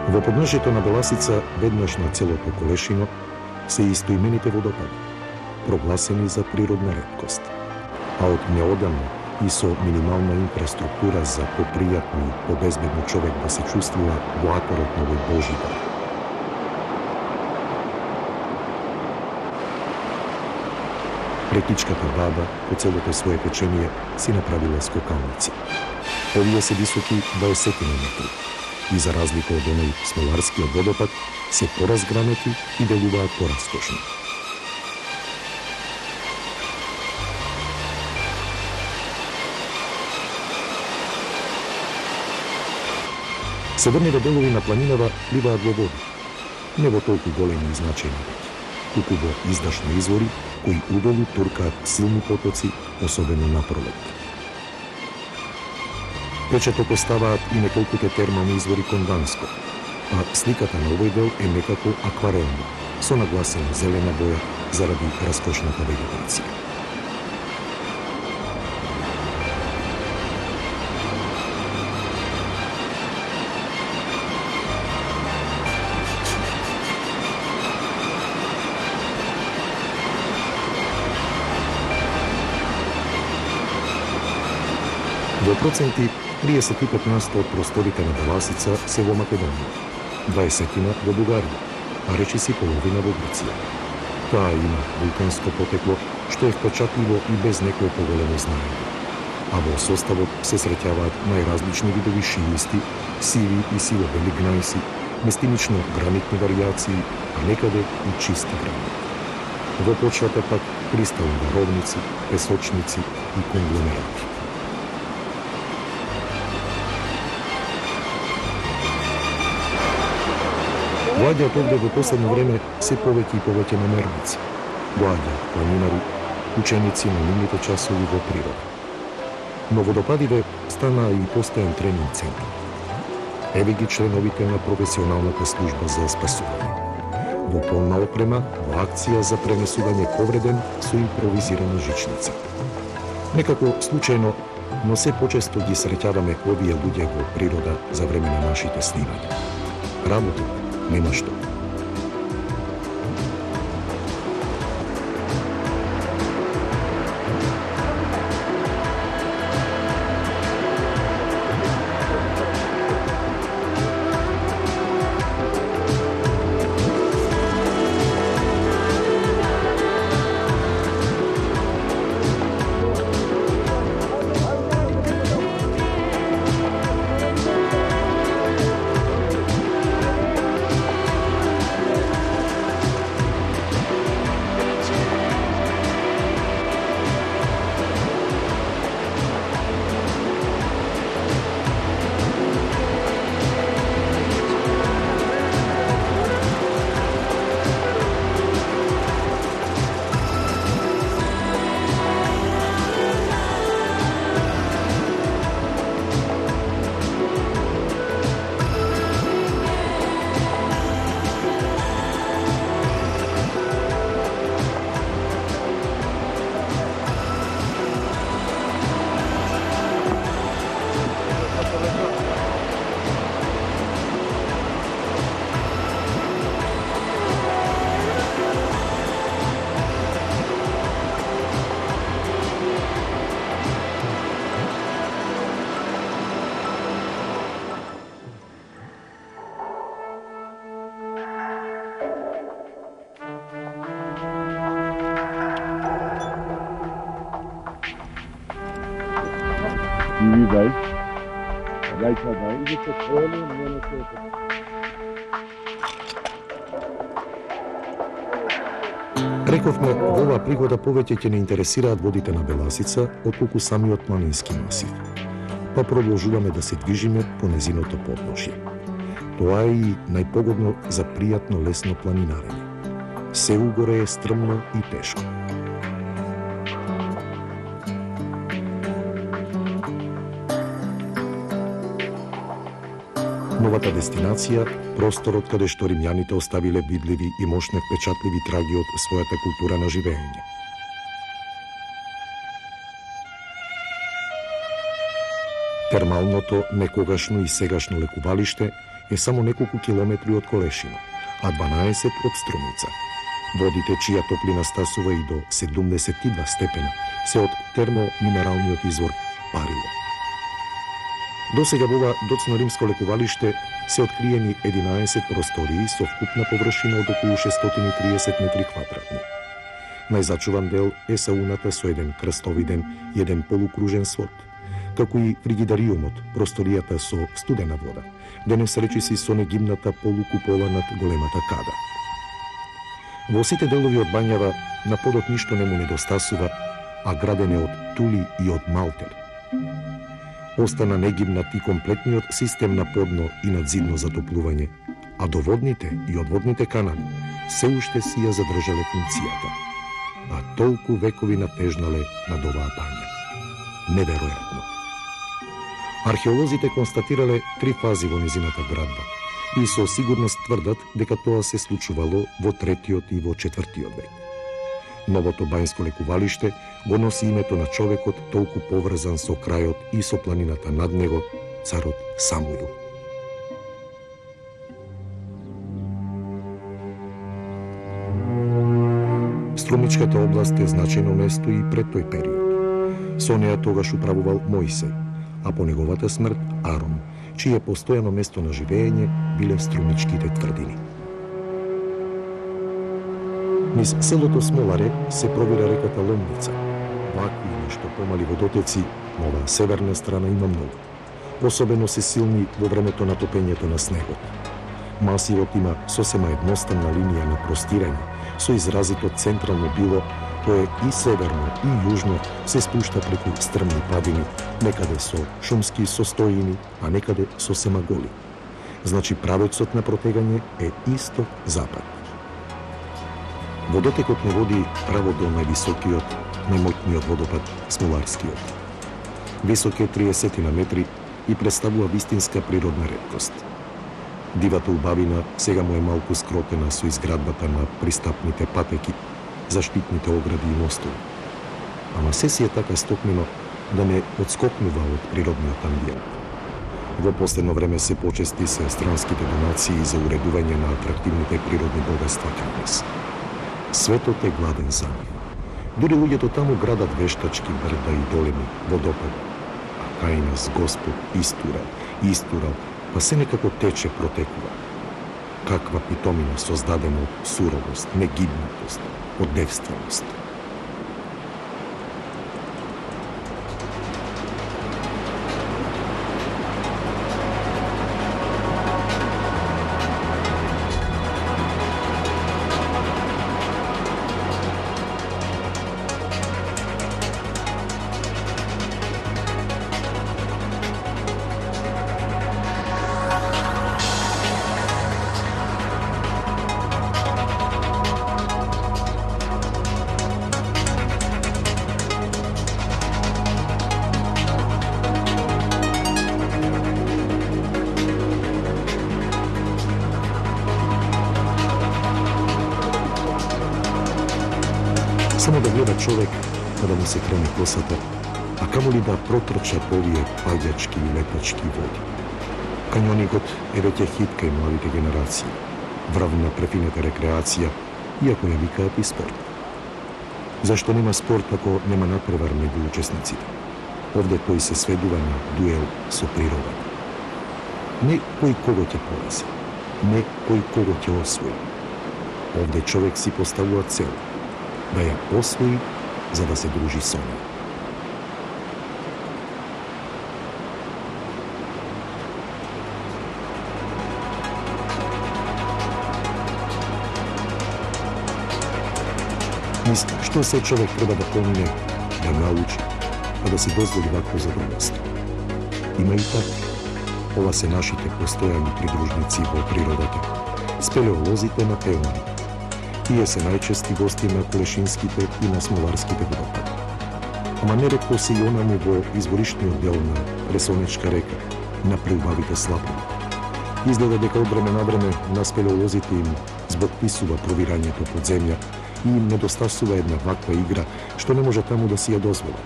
Во подножјето на Беласица, веднаш на целото Колешино, се истоимените водопади, прогласени за природна реткост. А од неодамно и со минимална инфраструктура за попријатно и побезбедно човек да се чувствува во аторот на овој Божи дар. Рекичката баба, по целото свое печение, си направила скокалници. Овие се високи 20 метри и за разлика од оној смоларскиот водопад, се поразгранети и делуваат пораскошно. Северните делови на планинава пливаат во води, не во толку големи и значајни реки, туку во издашни извори кои удолу туркаат силни потоци, особено на пролет. Печаток оставаат и неколкуте термални извори кон Ванско, а сликата на овој дел е некако акварелна, со нагласена зелена боја заради раскошната вегетација. Во проценти, 35% од просторите на Беласица се во Македонија, 20% во Бугарија, а речиси половина во Грција. Таа има вулканско потекло, што е впечатливо и без некое поголемо знаење. А во составот се среќаваат најразлични видови шиисти, сиви и сивобели гнајси, местимично гранитни варијации, а некаде и чисти гранит. Во почвата пак кристални варовници, песочници и конгломерати. Доаѓаат овде во последно време се повеќе и повеќе намерници. Доаѓаат планинари, ученици на нивните часови во природа. Но водопадиве станаа и постојан тренинг центар. Еве ги членовите на професионалната служба за спасување. Во полна опрема, во акција за пренесување повреден со импровизирана жичница. Некако случајно, но се почесто ги среќаваме овие луѓе во природа за време на нашите снимања. Работа нема што. Дай. Дајка да идете поле, не се. Рековме, во оваа пригода повеќе ќе не интересираат водите на Беласица, отколку самиот планински масив. Па продолжуваме да се движиме по незиното подножје. Тоа е и најпогодно за пријатно лесно планинарење. Се угоре е стрмно и тешко. Новата дестинација, просторот каде што римјаните оставиле видливи и мощни впечатливи траги од својата култура на живење. Термалното, некогашно и сегашно лекувалиште je samo nekoliko kilometri od Kolešina, a 12 od Strumica. Vodите čija toplina stasува i do 72 stepena se od термоминералниот извор парило. Досега во ова доцно римско лекувалиште се откриени 11 простории со вкупна површина од околу 630 метри квадратни. Најзачуван дел е сауната со еден крстовиден и еден полукружен свод, како и фригидариумот, просторијата со студена вода, денес речиси со негибната полукупола над големата када. Во сите делови од Бањава на подот ништо не му недостасува, а граден е од тули и од малтер. Остана негибнат и комплетниот систем на подно и надзидно затоплување, а доводните и одводните канали се уште си ја задржале функцијата, а толку векови натежнале над оваа бања. Неверојатно. Археолозите констатирале 3 фази во низината градба и со сигурност тврдат дека тоа се случувало во 3-тиот и во 4-тиот век. Новото бањско лекувалиште го носи името на човекот толку поврзан со крајот и со планината над него, царот Самуил. Струмичката област е значајно место и пред тој период. Со неа тогаш управувал Мојсеј, а по неговата смрт Арон, чие постојано место на живење биле Струмичките тврдини. Низ селото Смоларе се провира реката Ломница. Вакви нешто помали водотеци на оваа северна страна има многу. Особено се силни во времето на топењето на снегот. Масивот има сосема едноставна линија на простирање, со изразито централно било, кое и северно и јужно се спушта преку стрмни падини, некаде со шумски состојини, а некаде сосема голи. Значи правецот на протегање е исток-запад. Водотекот не води право до највисокиот, најмоќниот водопад Смоларскиот. Висок е 30 на метри и представува вистинска природна реткост. Дивата убавина сега му е малку скротена со изградбата на пристапните патеки, заштитните огради и мостови. Ама се си е така стокнено да не одскокнува од природниот амбиент. Во последно време се почести се странските донации за уредување на атрактивните природни богатства кај нас. Светот е гладен за нив. Дури луѓето таму градат вештачки брда и долини, водопади. А кај нас Господ истурал, па се некако тече, протекува. Каква питомина создадена од суровост, негибнатост, од девственост. Само да гледа човек, да му се крене косата, а камоли да протрча по овие паѓачки и летачки води. Кањонигот е веќе хит кај младите генерации, врвна префината рекреација, иако ја викаат и спорт. Зашто нема спорт ако нема надпревар меѓу учесниците? Овде тој се сведува на дуел со природата. Не кој кого ќе порази, не кој кого ќе освои. Овде човек си поставува цел, да ја освои за да се дружи со неја. Низ што се човек треба да помине, да научи, а да се дозволи вакво задоволство. Има и така. Ова се нашите постојани придружници во природата, спелеолозите на пеони. Тие се најчести гости на Колешинските и на Смоларските водопади. Ама неретко се и онаму во изворишниот дел на Ресонечка река, на преубавите слапови. Изгледа дека од време на време на спелеолозите им збогписува провирањето под земја и им недостасува една ваква игра, што не може таму да си ја дозволи.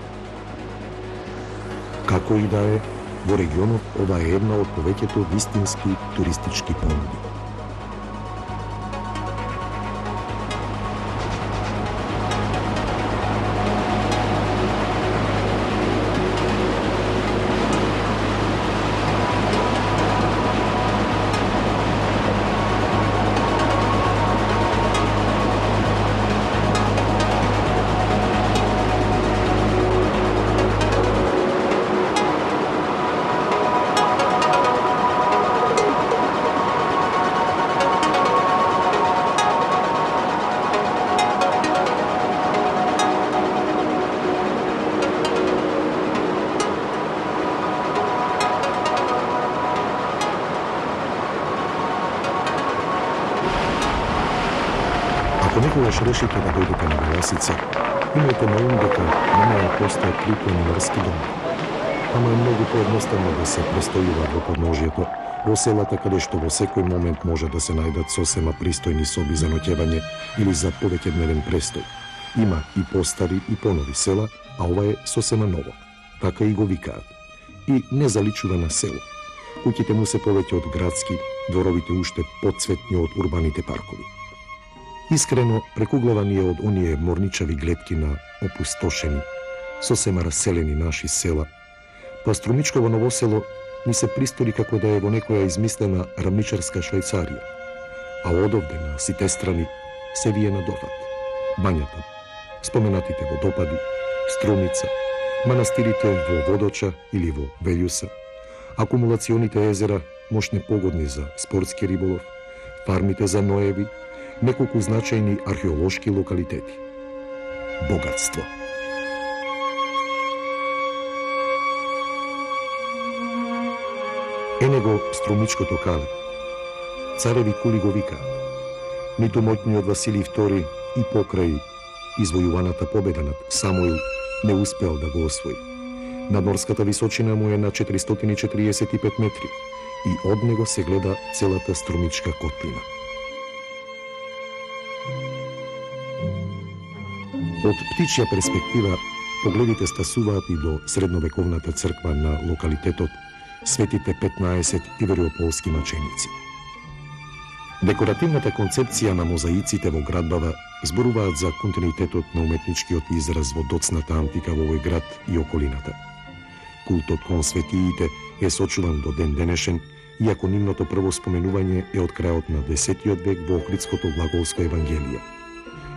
Како и да е, Во регионот ова е една од повеќето вистински туристички понуди. Ако некогаш решите да дојдете на Беласица, имајте на ум дека нема да постојат три планинаарски дома. Ама е многу поедноставно да се престојува во подножјето, во селата каде што во секој момент може да се најдат сосема пристојни соби за ноќевање или за повеќедневен престој. Има и постари и понови села, а ова е сосема ново. Така и го викаат. И не заличува на село. Куќите му се повеќе од градски, дворовите уште потцветни од урбаните паркови. Искрено, прекуглавани од оние морничави гледки на опустошени, сосема раселени наши села, па Струмичково ново село ни се пристори како да е во некоја измислена рамничарска Швајцарија, а одовде на сите страни се вие на дофат. Бањата, споменатите водопади, Струмица, манастирите во Водоча или во Велјуса, акумулационите езера, мощне погодни за спортски риболов, фармите за ноеви, неколку значајни археолошки локалитети. Богатство. Ене го Струмичкото кале. Цареви кули го викаат. Ниту моќниот Василий II и покрај извојуваната победа над Самуил не успеал да го освои. Надморската височина му е на 445 метри и од него се гледа целата Струмичка котлина. Од птичја перспектива, погледите стасуваат и до средновековната црква на локалитетот Светите 15 ивериополски маченици. Декоративната концепција на мозаиците во градбава зборуваат за континуитетот на уметничкиот израз во доцната антика во овој град и околината. Култот кон светиите е сочуван до ден денешен, иако нивното прво споменување е од крајот на 10 век во Охридското глаголско евангелие.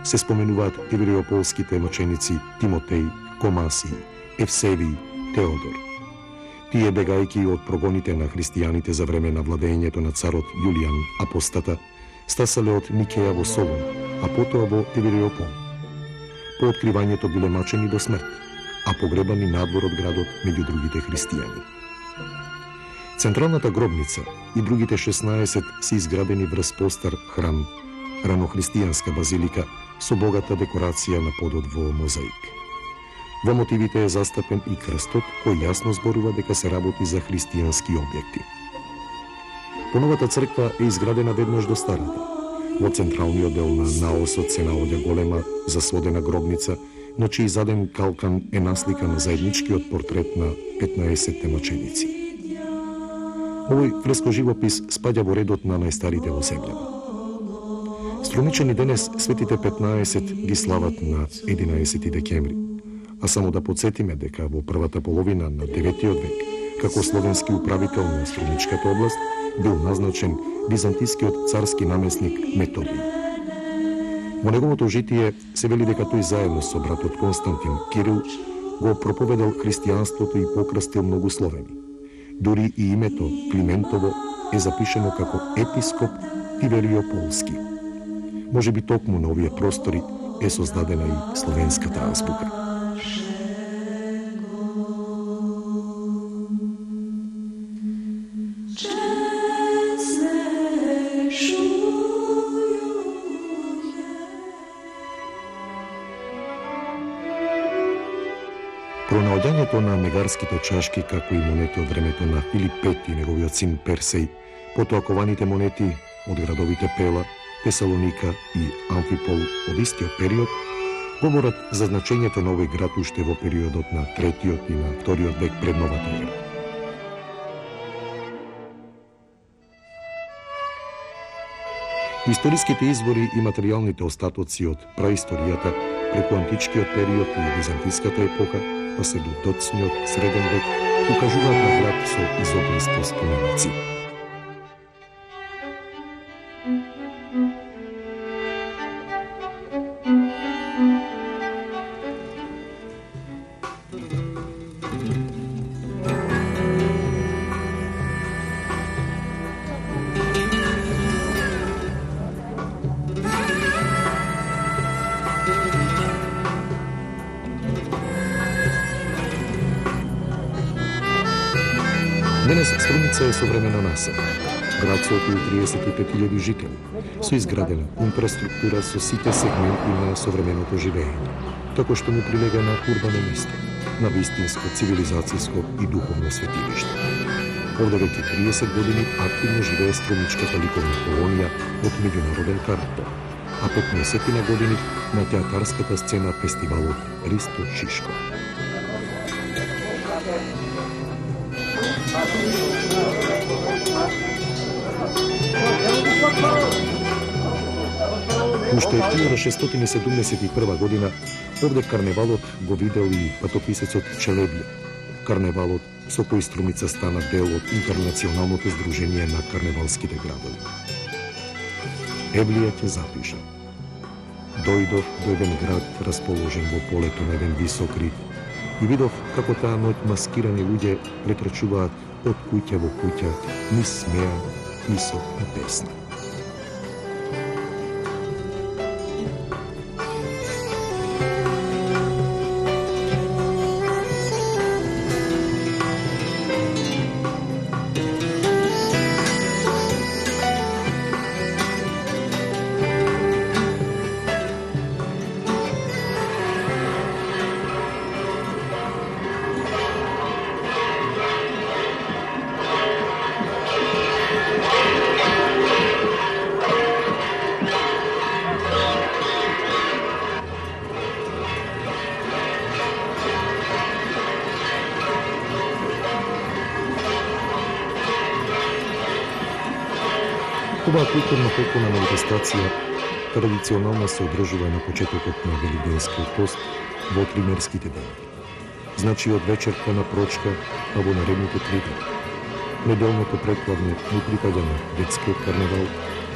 Се споменуваат ивериополските маченици Тимотеј, Комасий, Евсевиј, Теодор. Тие бегајки од прогоните на христијаните за време на владењето на царот Јулијан Апостата, стасале од Никеја во Солун, а потоа во Ивериопол. По откривањето биле мачени до смрт, а погребани надвор од градот меѓу другите христијани. Централната гробница и другите 16 се изградени врз постар храм, ранохристијанска базилика со богата декорација на подот во мозаик. Во мотивите е застапен и крстот, кој јасно зборува дека се работи за христијански објекти. Поновата црква е изградена веднаш до старата. Во централниот дел на наосот се наоѓа голема засводена гробница, на чиј заден калкан е наслика на заедничкиот портрет на 15 маченици. Овој фрескоживопис спаѓа во редот на најстарите во земјава. Струмичани денес светите 15 ги слават на 11 декември, а само да подсетиме дека во првата половина на 9 век, како словенски управител на Струмичката област, бил назначен византискиот царски намесник Методий. Во неговото житие се вели дека тој заедно со братот Константин Кирил го проповедал христијанството и покрстил многу словени. Дури и името Климентово е запишено како епископ Ивериополски. Може би токму на овие простори е создадена и словенската азбука. Пронаоѓањето на мегарските чашки, како и монети од времето на Филип V и неговиот син Персеј, потоа кованите монети од градовите Пела, Тесалоника и Амфипол од истиот период, говорат за значењето на овој град уште во периодот на 3 и на 2 век пред новата ера. Истоrijskите извори и материјалните остатоци од праисторијата преку античкиот период и византиската епоха, па се до доцниот среден век, укажуваат на град со изобилство споменици. Денес Струмица е современо насело. Град со околу 35.000 жители, со изградена инфраструктура со сите сегменти на современото живење, како што му прилега на урбано место, на вистинско, цивилизацијско и духовно светилиште. Овде веќе 30 години активно живее струмичката ликовна колонија од меѓународен карактер, а 15 години на театарската сцена фестивалот Ристо Шишко. Уште 1671 година овде карневалот го видел и патописецот Челебија. Карневалот со кој Струмица стана дел од Интернационалното здружение на карневалските градови. Евлија ќе запиша: Дојдов до еден град расположен во полето на еден висок рид и видов како таа ноќ маскирани луѓе претрчуваат од куќа во куќа, низ смеа, писок и песни. Оваа културно-фолклорна манифестација традиционално се одржува на почетокот на Велигденскиот пост во тримерските дени. Значи од вечерта на прочка, а во наредните 3 дни. Неделното предпладне не припаѓа на детскиот карневал,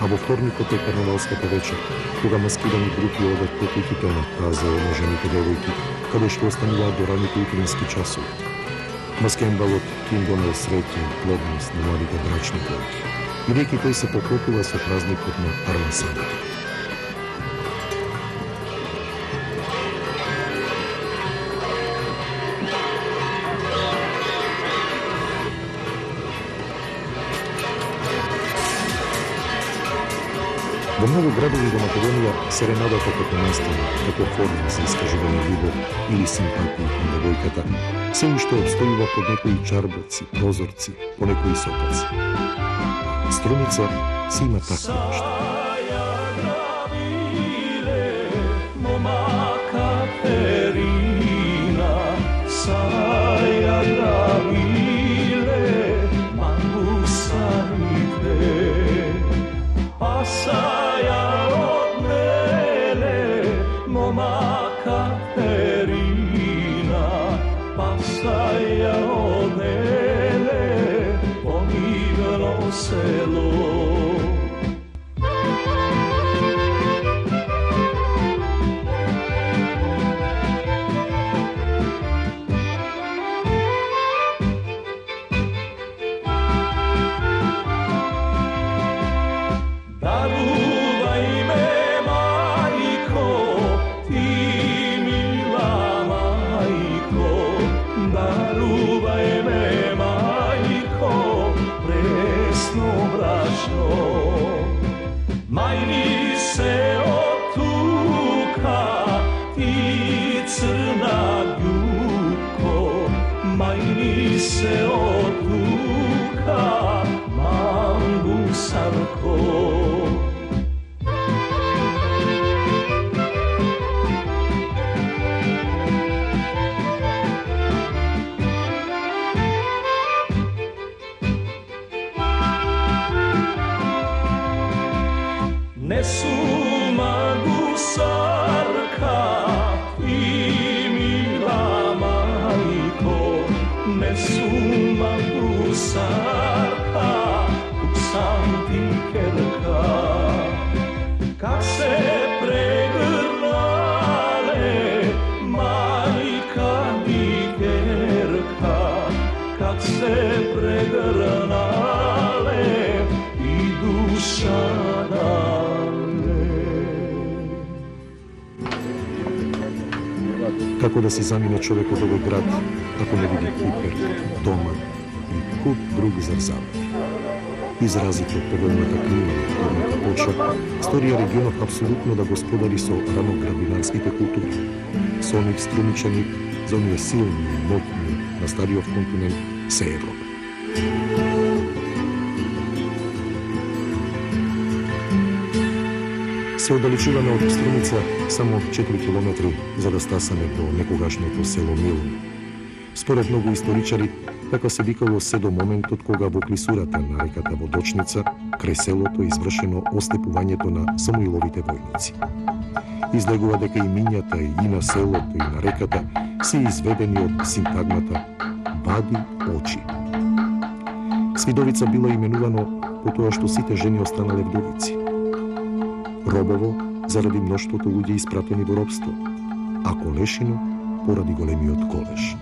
а во вторникот е карневалската вечер, кога маскирани групи одат по куќите на таза омажените девојки, каде што остануваат до раните утрински часови. Маскенбалот им донел среќа и плодност на младите брачни двојки. И веќе тој се поклопува со празникот на Армасаните. Во многу градови во Македонија серенадата како настава, како форма за искажување љубов или симпатија кон девојката, се уште обстојува под некои чарбоци, прозорци, по некои сокаци. Струмица си има такво нешто. šuma gusarka, tu sam ti kerka. Kak se pregrnale, majka mi kerka, kak se pregrnale i duša dale. Kako da se zamine čovjek od ovaj grad, ako ne vidi hiper, doma i kup drug zarzava. Izrazito povoljната клима, горната почва, стори регионот апсолутно да господари со раноградинарските култури, со оних струмичани за оние силни и моќни на стариот континент се Европа. Се оддалечуваме од Струмица само 4 километри за да стасаме до некогашното село Милно. Според многу историчари, така се викало се до моментот кога во клисурата на реката Водочница крај селото извршено ослепувањето на Самуиловите војници. Излегува дека имињата и на селото и на реката се изведени од синтагмата «Бади очи». Свидовица било именувано по тоа што сите жени останале вдовици. Робово заради мноштвото луѓе испратени во робство, а Колешино поради големиот колеш.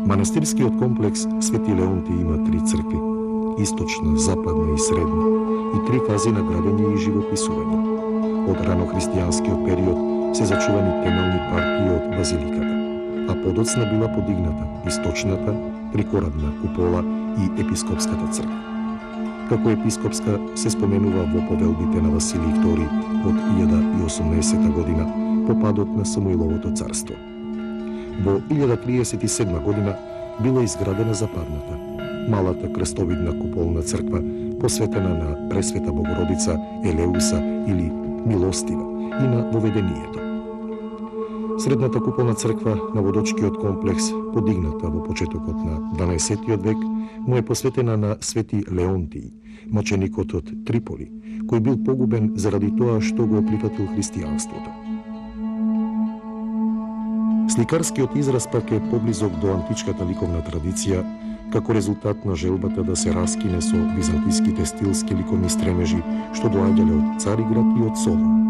Манастирскиот комплекс Свети Леонти има 3 цркви – источна, западна и средна, и 3 фази на градење и живописување. Од ранохристијанскиот период се зачувани темелни партии од базиликата, а подоцна била подигната источната, трикорабна купола и епископската црква. Како епископска се споменува во повелбите на Василий II од 1018 година по падот на Самуиловото царство. Во 1037 година била изградена западната, малата крстовидна куполна црква, посветена на Пресвета Богородица Елеуса или Милостива и на Воведението. Средната куполна црква на водочкиот комплекс, подигната во почетокот на 12 век, му е посветена на Свети Леонтий, мученикот од Триполи, кој бил погубен заради тоа што го прифатил христијанството. Сликарскиот израз пак е поблизок до античката ликовна традиција, како резултат на желбата да се раскине со византиските стилски ликовни стремежи што доаѓале од Цариград и од Солун.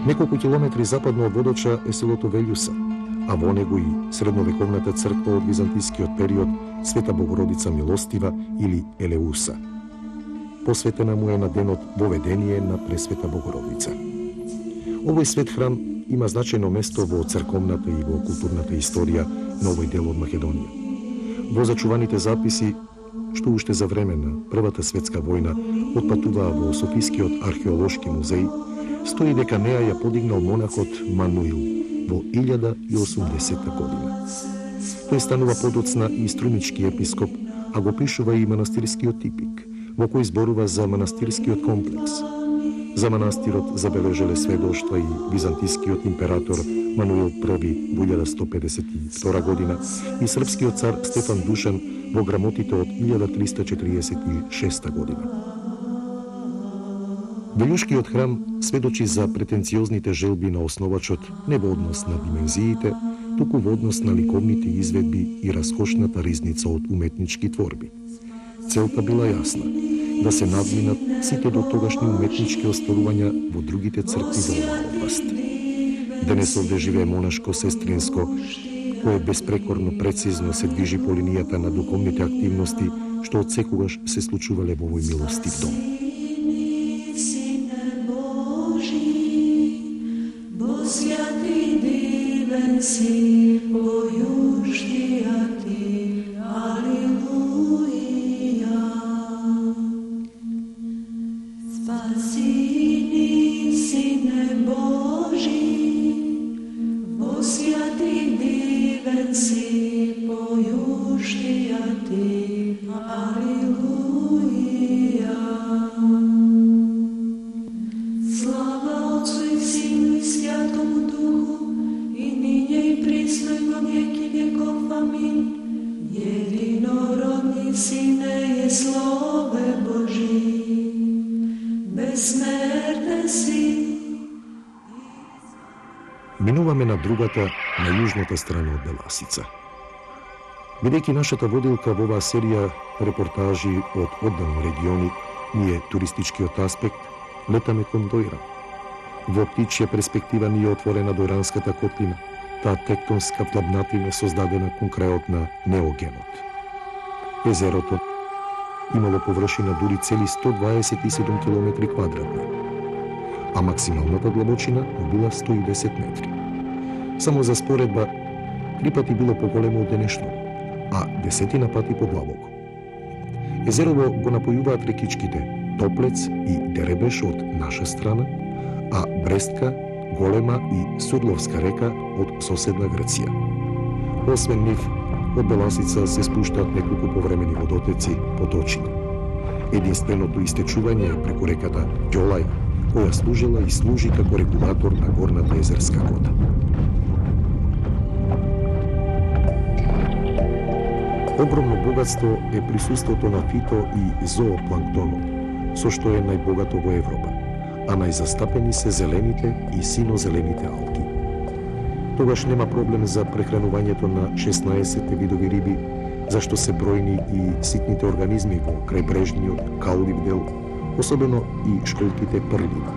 Неколку километри западно од Водоча е селото Велјуса, а во него и средновековната црква од византискиот период Света Богородица Милостива или Елеуса. Посветена му е на денот Воведение на Пресвета Богородица. Овој свет храм има значајно место во црковната и во културната историја на овој дел од Македонија. Во зачуваните записи, што уште за време на Првата светска војна отпатуваа во Софискиот археолошки музеј, стои дека неа ја подигнал монахот Мануил во 1080 година. Тој станува подоцна и струмички епископ, а го пишува и манастирскиот типик, во кој зборува за манастирскиот комплекс. За манастирот забележале сведоштва и византискиот император Мануил I во 1152 година и српскиот цар Стефан Душан во грамотите од 1346 година. Велјушкиот храм сведочи за претенциозните желби на основачот не во однос на димензиите, туку во однос на ликовните изведби и раскошната ризница од уметнички творби. Целта била јасна – да се надминат сите до тогашни уметнички остварувања во другите цркви во оваа област. Денес овде живее монашко сестринско, кое безпрекорно прецизно се движи по линијата на духовните активности што од секогаш се случувале во овој милостив дом. Si pojuštijati, aleluja. Spasini, Sine Boži, posjati diven si pojuštijati. ti. Aleluja. Slava Otcu i Sinu i Svjatomu Duhu, i ninje i prisno i na vijeki vjekov. Amin. Jedinorodni Sine je slove Boží, besmrten si. Минуваме на другата, на јужната страна од Беласица. Бидејќи нашата водилка во оваа серија репортажи од оддални региони ни е туристичкиот аспект, летаме кон Дојран. Во птичја перспектива ни е отворена Дојранската котлина, таа тектонска плавнатина создадена кон крајот на неогенот. Езерото имало површина дури цели 127 км квадратни, а максималната длабочина била 110 метри. Само за споредба, 3 пати било поголемо од денешно, а 10 пати подлабоко. Езерово го напојуваат рекичките Топлец и Деребеш од наша страна, а Брестка, Голема и Сурловска река од соседна Грција. Освен нив, од Беласица се спуштаат неколку повремени водотеци, поточини. Единственото истечување е преку реката Ѓолаја, која служела и служи како регулатор на горната езерска вода. Огромно богатство е присуството на фито и зоопланктонот, со што е најбогато во Европа, а најзастапени се зелените и синозелените алги. Тогаш нема проблем за прехранувањето на 16 видови риби, зашто се бројни и ситните организми во крајбрежниот каулив дел, особено и школките прлина.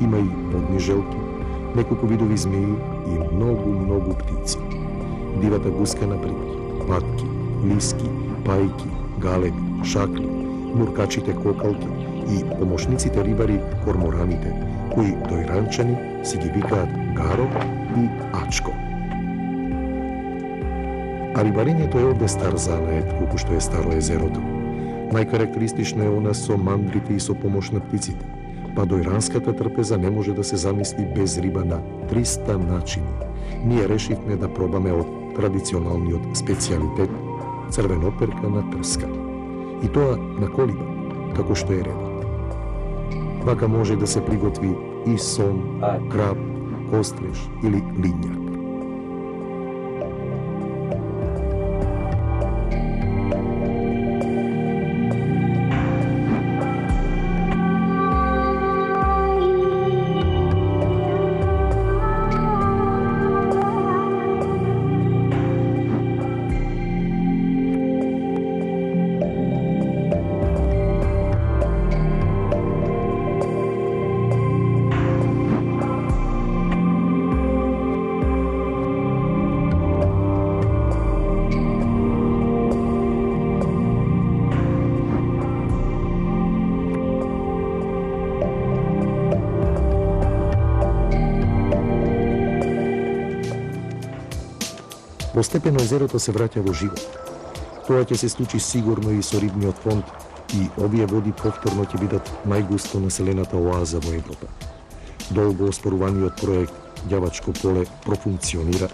Има и водни желки, неколку видови змеи и многу птици. Дивата гуска например, патки, лиски, пајки, галеби, шакли, муркачите кокалки и помошниците рибари кормораните, кои дојранчани си ги викаат гаро и ачко. А рибарењето е овде стар занает, колку што е старо езерото. Најкарактеристично е она со мандрите и со помош на птиците, па дојранската трпеза не може да се замисли без риба на 300 начини. Ние решивме да пробаме од традиционалниот специјалитет црвеноперка на трска. И тоа на колиба, како што е редот. Вака може да се приготви и сом, краб, костреш или линјак. Постепено езерото се враќа во живот. Тоа ќе се случи сигурно и со рибниот фонд и овие води повторно ќе бидат најгусто населената оаза во Европа. Долго оспоруваниот проект Ѓавачко поле профункционира,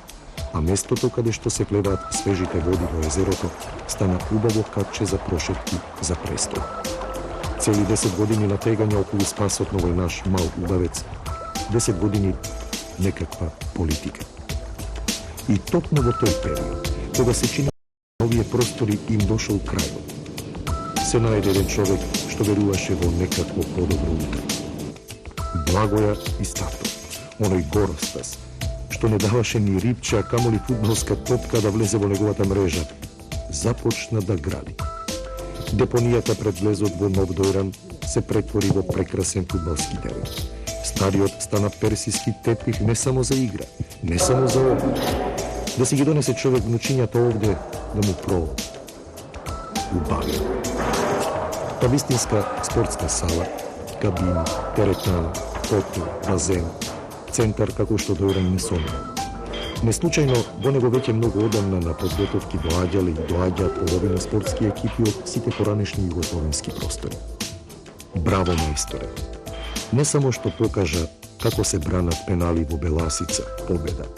а местото каде што се клеваат свежите води во езерото стана убаво катче за прошетки за престој. Цели 10 години натегање околу спасот на овој наш мал убавец, 10 години некаква политика. И токму во тој период, кога се чини на овие простори им дошол крајот, се најде еден човек што веруваше во некакво подобро утро. Благоја и Ставто, оној Горостас, што не даваше ни рибче, а камоли фудбалска топка да влезе во неговата мрежа, започна да гради. Депонијата пред влезот во Нов Дојран се претвори во прекрасен фудбалски терен. Стадиот стана персиски тепих не само за игра, не само за обук. Да си ги донесе човек внучињата овде да му убави. Па вистинска спортска сала, кабина, теретана, хотел, базен, центар како што Дојран не сонува. Не случајно во него веќе многу одамна на подготовки доаѓале и доаѓаат половина спортски екипи од сите поранешни југословенски простори. Браво, мајсторе! Не само што покажа како се бранат пенали во Беласица, победа,